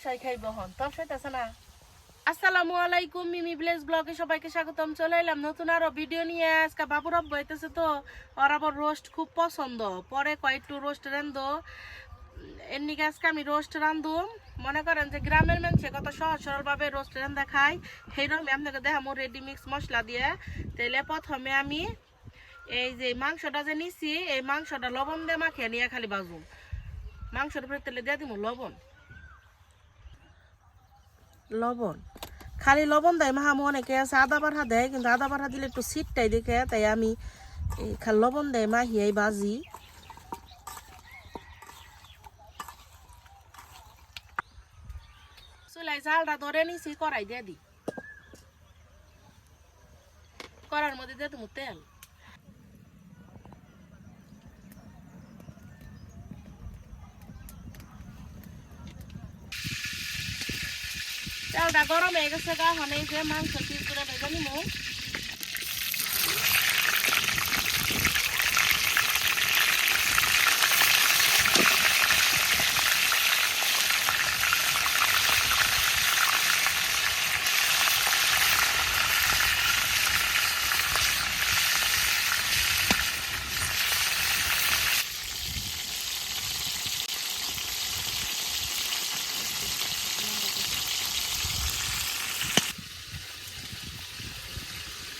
মাংসাই খাইব হন তোর সইতাছে না। আসসালামু আলাইকুম, মিমি ভিলেজ ব্লগে সবাইকে স্বাগতম। চলে এলাম নতুন আরো ভিডিও নিয়ে। আজকে বাবুর আব্বু হইতেছে তো ওর আবার রোস্ট খুব পছন্দ, পরে কয়েকটু রোস্ট রান্ধো। এমনি আজকে আমি রোস্ট রান্ধু। মনে করেন যে গ্রামের মানুষে কত সহজ সরল ভাবে রোস্ট রান্ধা খায়, সেইরকম আপনাকে দেখাবো রেডি মিক্স মশলা দিয়ে। তাইলে প্রথমে আমি এই যে মাংসটা যে নিছি, এই মাংসটা লবণ দিয়ে মাখিয়ে নিয়ে খালি বাজুম। মাংসের উপরে তেলে দিয়ে দিব লবণ, লবণ খালি লবণ দেয় মাহামু। অনেকে আছে আদা বাড়া দেয়, কিন্তু আদা বাড়া দিলে একটু সিটটাই দেখে, তাই আমি এই খালি লবণ দেয় মাহিয়াই বাজি। চুলাই চালটা ধরে নিছি, কড়াই দিয়ে দিই। কড়ার মধ্যে দিয়ে দেবো তেল। তেলটা গরম হয়ে গেছে গা, হনে যে মাংস পিস করে ভেজে নিমু।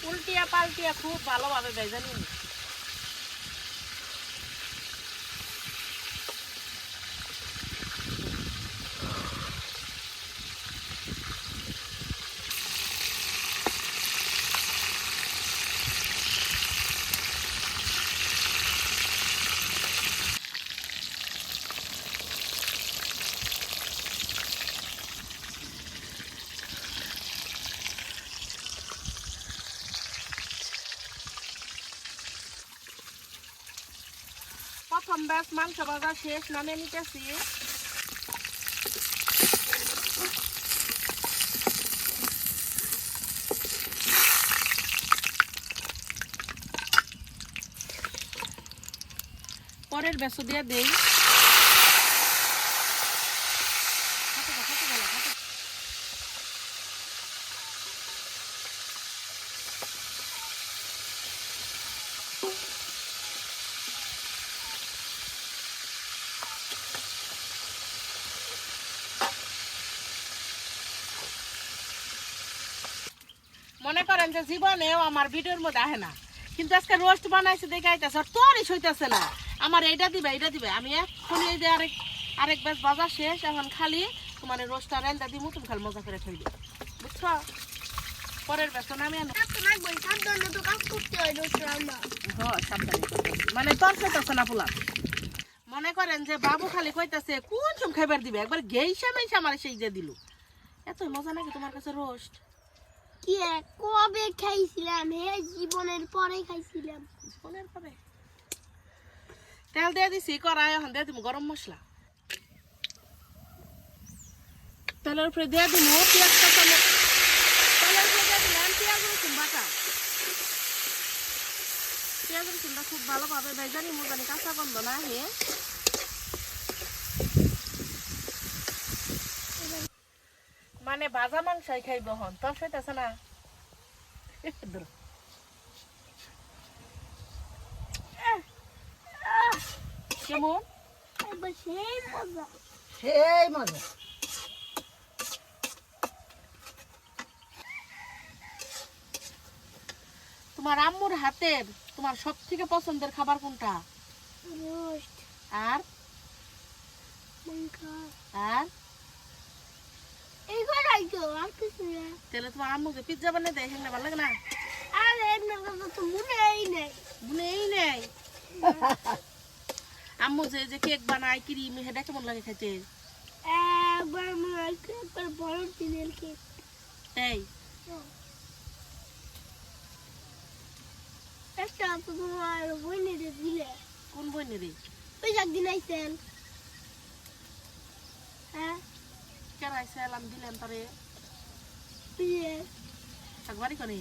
উল্টিয়া পাল্টিয়া খুব ভালোভাবে ভেজে নিন। প্রথম ব্যাস মাংস ভাজা শেষ, নামে নিতেছি। পরের বেসো দিয়ে দেই। মনে করেন যে জীবনেও আমার ভিডিওর মধ্যে আহে না, কিন্তু আজকে রোস্ট বানাইছে দেখে আইতেছে, তোরই সইতেছে না। আমার এইটা দিবে এইটা দিবে, আমি এখন এই যে আরেক বেশ বাজার শেষ, এখন খালি তোমার রোস্টটা রেন্দা দিমু, তুমি খালি মজা করে খাইবে, বুঝছো? পরের বেসন আমি মানে তোর সইতেছে না পোলা। মনে করেন যে বাবু খালি কইতেছে কোন চুম খাইবার দিবে, একবার গেইসা মেইসা আমার সেই যে দিল। এত মজা নাকি তোমার কাছে রোস্ট? কবে খাইছিলাম? জীবনের পরে খাইছিলাম। জীবনের পরে তেল দিয়ে দিছি কড়াই, এখন দিয়ে দিব গরম মশলা। তেলের উপরে দিয়ে দিব পেঁয়াজ কাঁচা, তেলের উপরে দিয়ে দিলাম পেঁয়াজ রসুন বাটা। পেঁয়াজ রসুনটা খুব ভালোভাবে ভেজে নিমু, জানি কাঁচা গন্ধ না আহে। মানে ভাজা মাংসাই খাইব হন, তোর সইতেছে না। কেমন সেই মজা, সেই মজা। তোমার আম্মুর হাতের তোমার সব থেকে পছন্দের খাবার কোনটা? রোস্ট আর মাংস আর এইগুলাই তো, আর কিছু না। তাহলে তোমার আম্মু যে পিজ্জা বানিয়ে দেয়, সেগুলো ভালো লাগে না? আর এর কথা তো মনেই নেই। মনেই নেই। আম্মু যে কেক বানায় ক্রিম, সেটা কেমন লাগে খেতে? একবার মনে হয় একবার বড় দিনের কেক। তাই একটা তো তোমার বইনেরে দিলে। কোন বইনে রে? ওই একদিন আইসেন। হ্যাঁ কেরাই সালাম দিলেন তারে বুঝে একবারই করে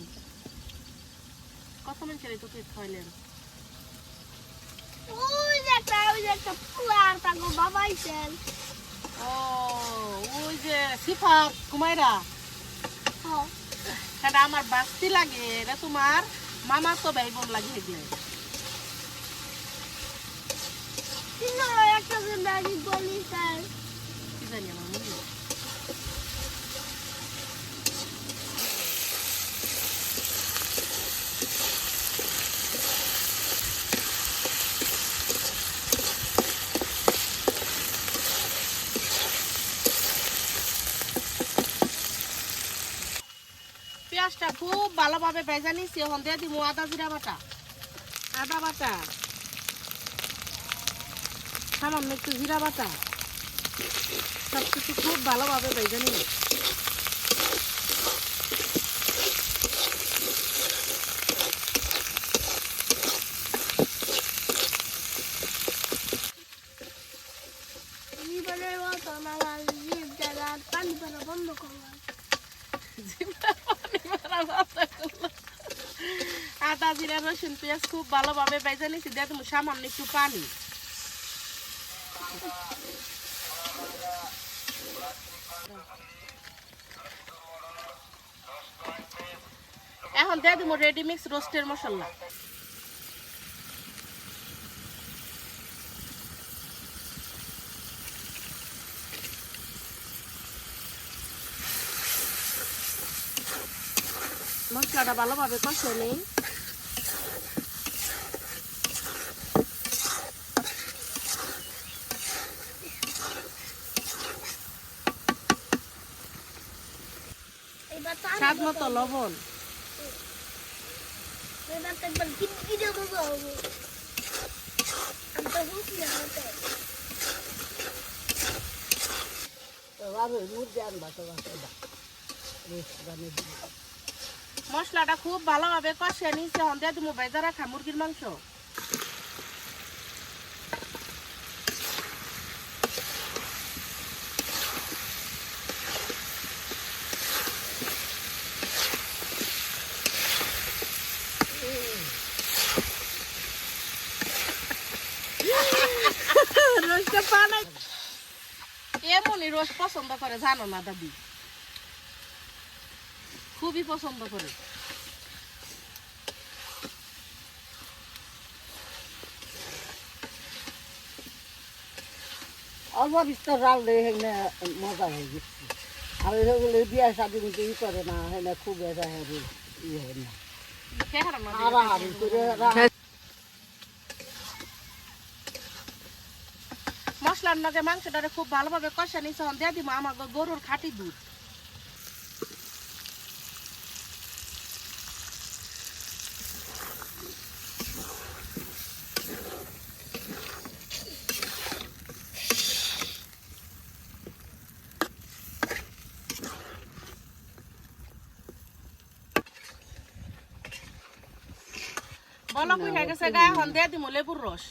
কত মানুষের তো কেক খাইলেন? ওই যে একটা পুলার তাকে বাবা আইসেন। ও ওই যে সিফাত কুমাইরা হ্যাঁ সেটা আমার বাস্তি লাগে, এটা তোমার মামা তো ভাই বোন লাগে এগুলো। কিন্তু একটা ব্যাগি বলি স্যার কি জানি আমার মনে নেই। পেঁয়াজটা খুব ভালোভাবে ভেজে নিচ্ছি, এখন দিয়ে দিব আদা জিরা বাটা। আদা বাটা, সামান্য একটু জিরা বাটা, সব কিছু খুব ভালোভাবে ভেজে নিই। জীবনের মতো আমার জীব জায়গা পানি পড়া বন্ধ করলাম। আদা জিরা রসুন পেঁয়াজ খুব ভালোভাবে ভেজে নিচ্ছি, দিয়ে তুমি সামান্য একটু পানি। এখন দিয়ে দিব রেডি মিক্স রোস্টের মশলা। মশলাটা ভালোভাবে কষে নেই। এবার স্বাদ মতো লবণ। এবার তো একবার গিটগিটে মতো হবে। আমি তো বুঝি না হতে। মশলাটা খুব ভালোভাবে কষে নিচ্ছে, এখন দিয়ে দিব ভেজে রাখা মুরগির মাংস। রোস্টটা পানা এমনই রোস্ট পছন্দ করে জানো না দাদি, খুবই পছন্দ করে। অল্প বিস্তর রাখলে এখানে মজা হয়ে গেছে। আর এগুলো বিয়ে শাদি মতো ই করে না, এখানে খুব এটা ই হয় না, হারাহারি করে মশলার লগে মাংসটারে খুব ভালোভাবে কষা নিচ্ছে, এখন দিয়ে দিব আমার গরুর খাঁটি দুধ। বলক হয়ে গেছে গায়ে, এখন দিয়ে দিব লেবুর রস।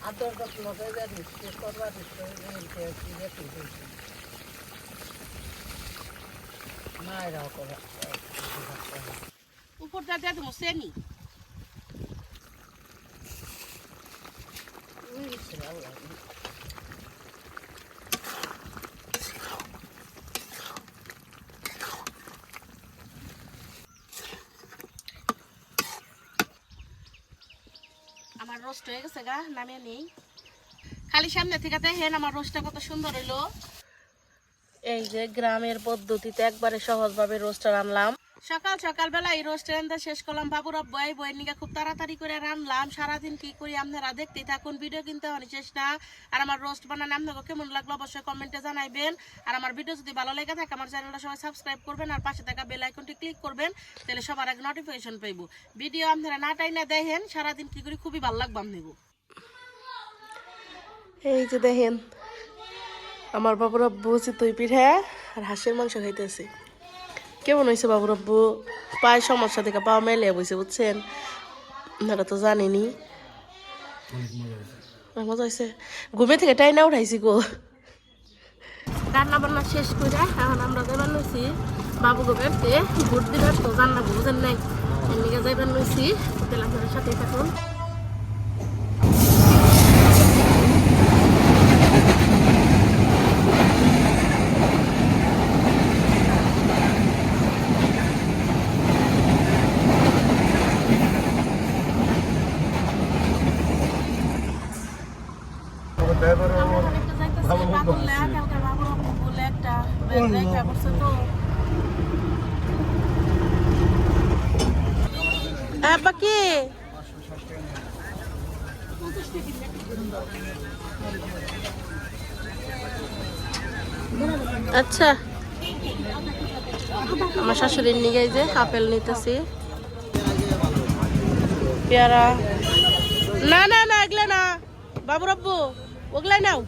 আদর যত্ন করে দিচ্ছে করবার মায়েরাও করে উপর দিয়ে দিব চেনি। আমার রোস্ট হয়ে গেছে গা, নামিয়ে নেই। খালি সামনে থেকে দেখেন আমার রোস্টটা কত সুন্দর হইলো। এই যে গ্রামের পদ্ধতিতে একবারে সহজভাবে রোস্টটা রান্নলাম। সকাল সকাল বেলা এই রোস্ট রান্না শেষ করলাম। বাবুর বই বইয়ের নিকে খুব তাড়াতাড়ি করে রান্নলাম। সারাদিন কি করি আপনারা দেখতেই থাকুন, ভিডিও কিনতে হওয়ার চেষ্টা। আর আমার রোস্ট বানানো আপনাকে কেমন লাগলো অবশ্যই কমেন্টে জানাইবেন। আর আমার ভিডিও যদি ভালো লেগে থাকে আমার চ্যানেলটা সবাই সাবস্ক্রাইব করবেন, আর পাশে থাকা বেল আইকনটি ক্লিক করবেন, তাহলে সবার আগে নোটিফিকেশন পাইব। ভিডিও আপনারা না টাইনা দেখেন, সারাদিন কি করি খুবই ভালো লাগবে আপনাকে। এই যে দেখেন আমার বাবুর আব্বু চিতই পিঠা আর হাঁসের মাংস খাইতেছে। কেমন হয়েছে বাবুর আব্বু? পায়ের সমস্যা থেকে পাওয়া মেলে বসে, বুঝছেন? আপনারা তো জানেনি। মজা হয়েছে, ঘুমে থেকে টাই না উঠাইছি গো। রান্না বান্না শেষ করে এখন আমরা বানাইছি বাবু গো বেরতে ভোট দিবার তো জান্না বুঝেন নাই এদিকে যাইবার লইছি তাহলে আপনাদের সাথেই থাকুন। বাকি আচ্ছা আমার শাশুড়ির নিয়ে যে আপেল নিতেছি পেয়ারা না না না এগুলা না বাবু রব্বু ওগুলাই নাও